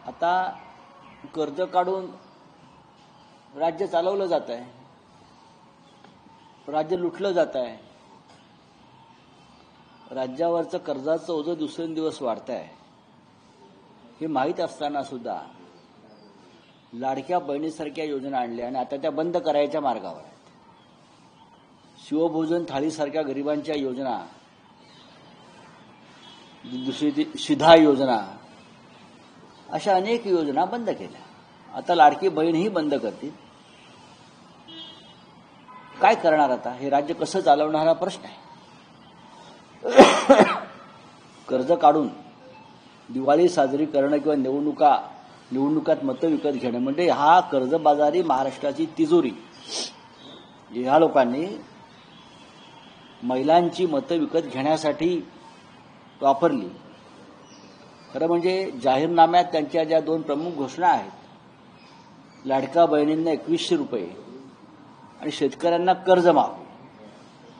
आता कर्ज काढून राज्य चालवलं जात आहे, राज्य लुटलं जात आहे. राज्यावरचं कर्जाचं ओझं दिवसेंदिवस वाढत आहे. हे माहीत असताना सुद्धा लाडक्या बहिणीसारख्या योजना आणल्या आणि आता त्या बंद करायच्या मार्गावर आहेत. शिवभोजन थाळीसारख्या गरिबांच्या योजना, दुसरी शिधा योजना, अशा अनेक योजना बंद केल्या. आता लाडकी बहीणही बंद करतील. काय करणार आता? हे राज्य कसं चालवणार हा प्रश्न आहे. कर्ज काढून दिवाळी साजरी करणं किंवा निवडणुकात मतं विकत घेणं म्हणजे हा कर्जबाजारी महाराष्ट्राची तिजोरी. ह्या लोकांनी महिलांची मतं विकत घेण्यासाठी वापरली. खरं म्हणजे जाहीरनाम्यात त्यांच्या ज्या दोन प्रमुख घोषणा आहेत, लाडक्या बहिणींना 2100 रुपये आणि शेतकऱ्यांना कर्जमाफ,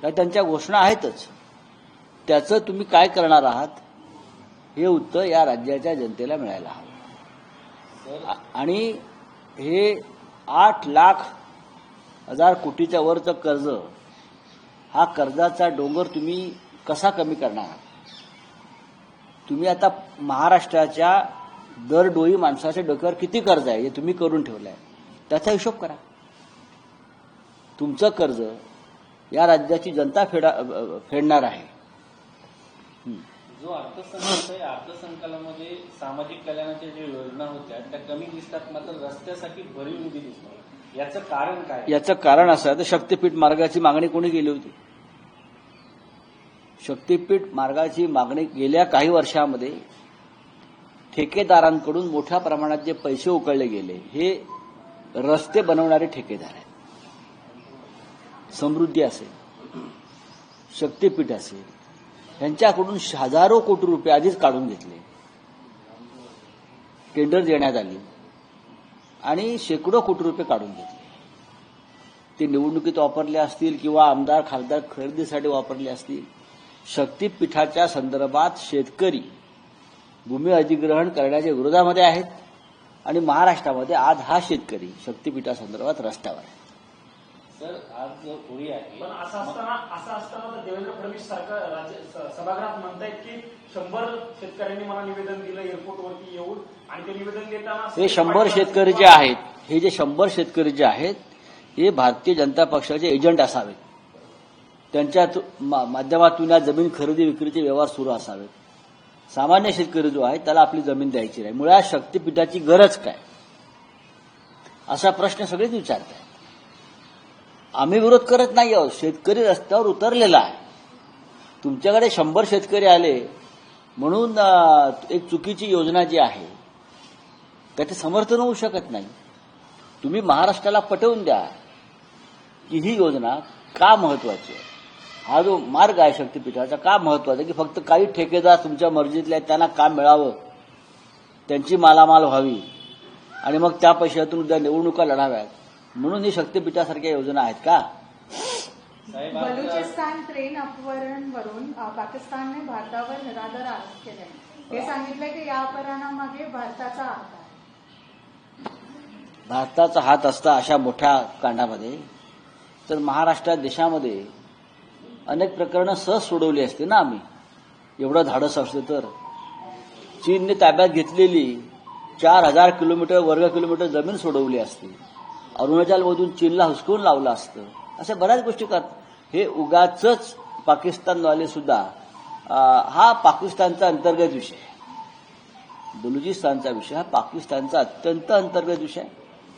त्या त्यांच्या घोषणा आहेतच. त्याचं तुम्ही काय करणार आहात हे उत्तर या राज्याच्या जनतेला मिळायला हवं. आणि हे 8,00,000 कोटीच्या वरचं कर्ज, हा कर्जाचा डोंगर तुम्ही कसा कमी करणार आहात? तुम्ही आता महाराष्ट्राच्या दरडोई माणसाच्या डोक्यावर किती कर्ज आहे हे तुम्ही करून ठेवलंय, त्याचा हिशोब करा. तुमचं कर्ज या राज्याची जनता फेडणार आहे. जो अर्थसंकल्प आहे, अर्थसंकल्पामध्ये सामाजिक कल्याणाच्या ज्या योजना होत्या त्या कमी दिसतात, मात्र रस्त्यासाठी भरीव निधी दिसतो. याचं कारण काय? याचं कारण असं आहे, तर शक्तीपीठ मार्गाची मागणी कोणी केली होती? शक्तीपीठ मार्गाची मागणी गेल्या काही वर्षामध्ये ठेकेदारांकडून मोठ्या प्रमाणात जे पैसे उकळले गेले, हे रस्ते बनवणारे ठेकेदार आहेत. समृद्धी असेल, शक्तीपीठ असेल, यांच्याकडून हजारो कोटी रुपये आधीच काढून घेतले, टेंडर देण्यात आली आणि शेकडो कोटी रुपये काढून घेतले. ते निवडणुकीत वापरले असतील किंवा आमदार खासदार खरेदीसाठी वापरले असतील. शक्तीपीठाच्या संदर्भात शेतकरी भूमी अधिग्रहण करण्याच्या विरोधामध्ये आहेत आणि महाराष्ट्रामध्ये आज हा शेतकरी शक्तीपीठासंदर्भात रस्त्यावर आहे. सर, आज जो होळी आहे, पण असं असताना देवेंद्र फडणवीस सरकार राज्य सभागृहात म्हणतायत की 100 शेतकऱ्यांनी मला निवेदन दिलं एअरपोर्टवरती येऊन, आणि ते निवेदन देताना हे 100 शेतकरी जे आहेत, हे जे 100 शेतकरी जे आहेत, हे भारतीय जनता पक्षाचे एजंट असावेत. त्यांच्या माध्यमातून या जमीन खरेदी विक्रीचे व्यवहार सुरू असावेत. सामान्य शेतकरी जो आहे त्याला आपली जमीन द्यायची नाही. मुळात शक्तीपीठाची गरज काय, असा प्रश्न सगळेच विचारतात. आम्ही विरोध करत नाही आहोत. शेतकरी रस्त्यावर उतरलेला आहे. तुमच्याकडे 100 शेतकरी आले म्हणून एक चुकीची योजना जी आहे त्याचे समर्थन होऊ शकत नाही. तुम्ही महाराष्ट्राला पटवून द्या की ही योजना का महत्वाची आहे. हा जो मार्ग आहे शक्तीपीठाचा का महत्वाचा आहे की फक्त काही ठेकेदार तुमच्या मर्जीतले आहेत, त्यांना काम मिळावं, त्यांची मालामाल व्हावी आणि मग त्या पैशातून उद्या निवडणुका लढाव्यात, म्हणून ही शक्तीपीठासारख्या योजना आहेत का? बलुचिस्तान ट्रेन अपहरणवरून पाकिस्तानने भारतावर निराधार आरोप केले. हे सांगितलं की या अपहरणामागे भारताचा हात आहे. भारताचा हात असता अशा मोठ्या कांडामध्ये तर महाराष्ट्रात देशामध्ये अनेक प्रकरणं सहज सोडवली असते ना. आम्ही एवढं धाडस असतं तर. चीनने ताब्यात घेतलेली 4000 किलोमीटर वर्ग किलोमीटर जमीन सोडवली असती. अरुणाचलमधून चीनला हुसकून लावलं असतं. अशा बऱ्याच गोष्टी करतात. हे उगाचच पाकिस्तानवाले सुद्धा हा पाकिस्तानचा अंतर्गत विषय आहे. बलुचिस्तानचा विषय हा पाकिस्तानचा अत्यंत अंतर्गत विषय आहे.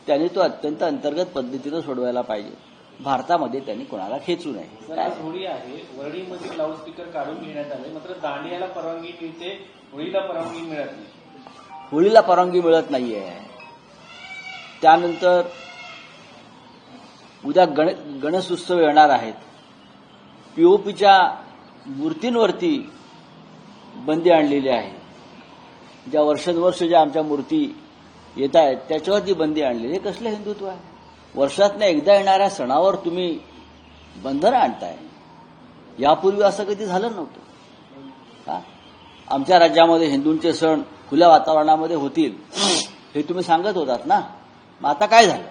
त्यांनी तो अत्यंत अंतर्गत पद्धतीनं सोडवायला पाहिजे. भारतामध्ये त्यांनी कोणाला खेचू नये. होळी आहे, वरळीमध्ये लाऊडस्पीकर काढून घेण्यात आले, मात्र दांडियाला परवानगी मिळते, होळीला परवानगी मिळत नाही. होळीला परवानगी मिळत नाहीये. त्यानंतर उद्या गणेशोत्सव येणार आहेत. पीओपीच्या मूर्तींवरती बंदी आणलेली आहे. ज्या वर्षानुवर्ष ज्या आमच्या मूर्ती येत आहेत त्याच्यावरती बंदी आणलेली. हे कसलं हिंदुत्व आहे? वर्षातनं एकदा येणाऱ्या सणावर तुम्ही बंधनं आणताय. यापूर्वी असं कधी झालं नव्हतं. आमच्या राज्यामध्ये हिंदूंचे सण खुल्या वातावरणामध्ये होतील हे तुम्ही सांगत होतात ना. मग आता काय झालं?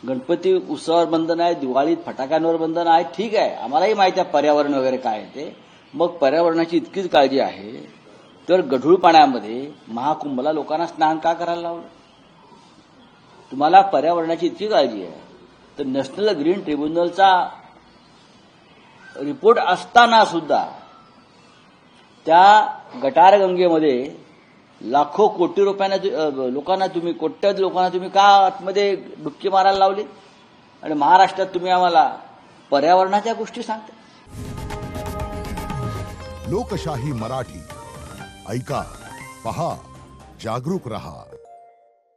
गणपती उत्सवावर बंधन आहे, दिवाळीत फटाक्यांवर बंधन आहे, ठीक आहे, आम्हालाही माहिती आहे पर्यावरण वगैरे काय आहे ते. मग पर्यावरणाची इतकीच काळजी आहे तर गढूळ पाण्यामध्ये महाकुंभला लोकांना स्नान का करायला लावलं? तुम्हाला पर्यावरणाची इतकी काळजी आहे तर नॅशनल ग्रीन ट्रिब्युनलचा रिपोर्ट असताना सुद्धा त्या गटारगंगेमध्ये लाखो कोटी रुपयांना लोकांना तुम्ही कोट्यवधी लोकांना तुम्ही का आतमध्ये डुबकी मारायला लावली? आणि महाराष्ट्रात तुम्ही आम्हाला पर्यावरणाच्या गोष्टी सांगता. लोकशाही मराठी ऐका, पहा, जागरूक रहा.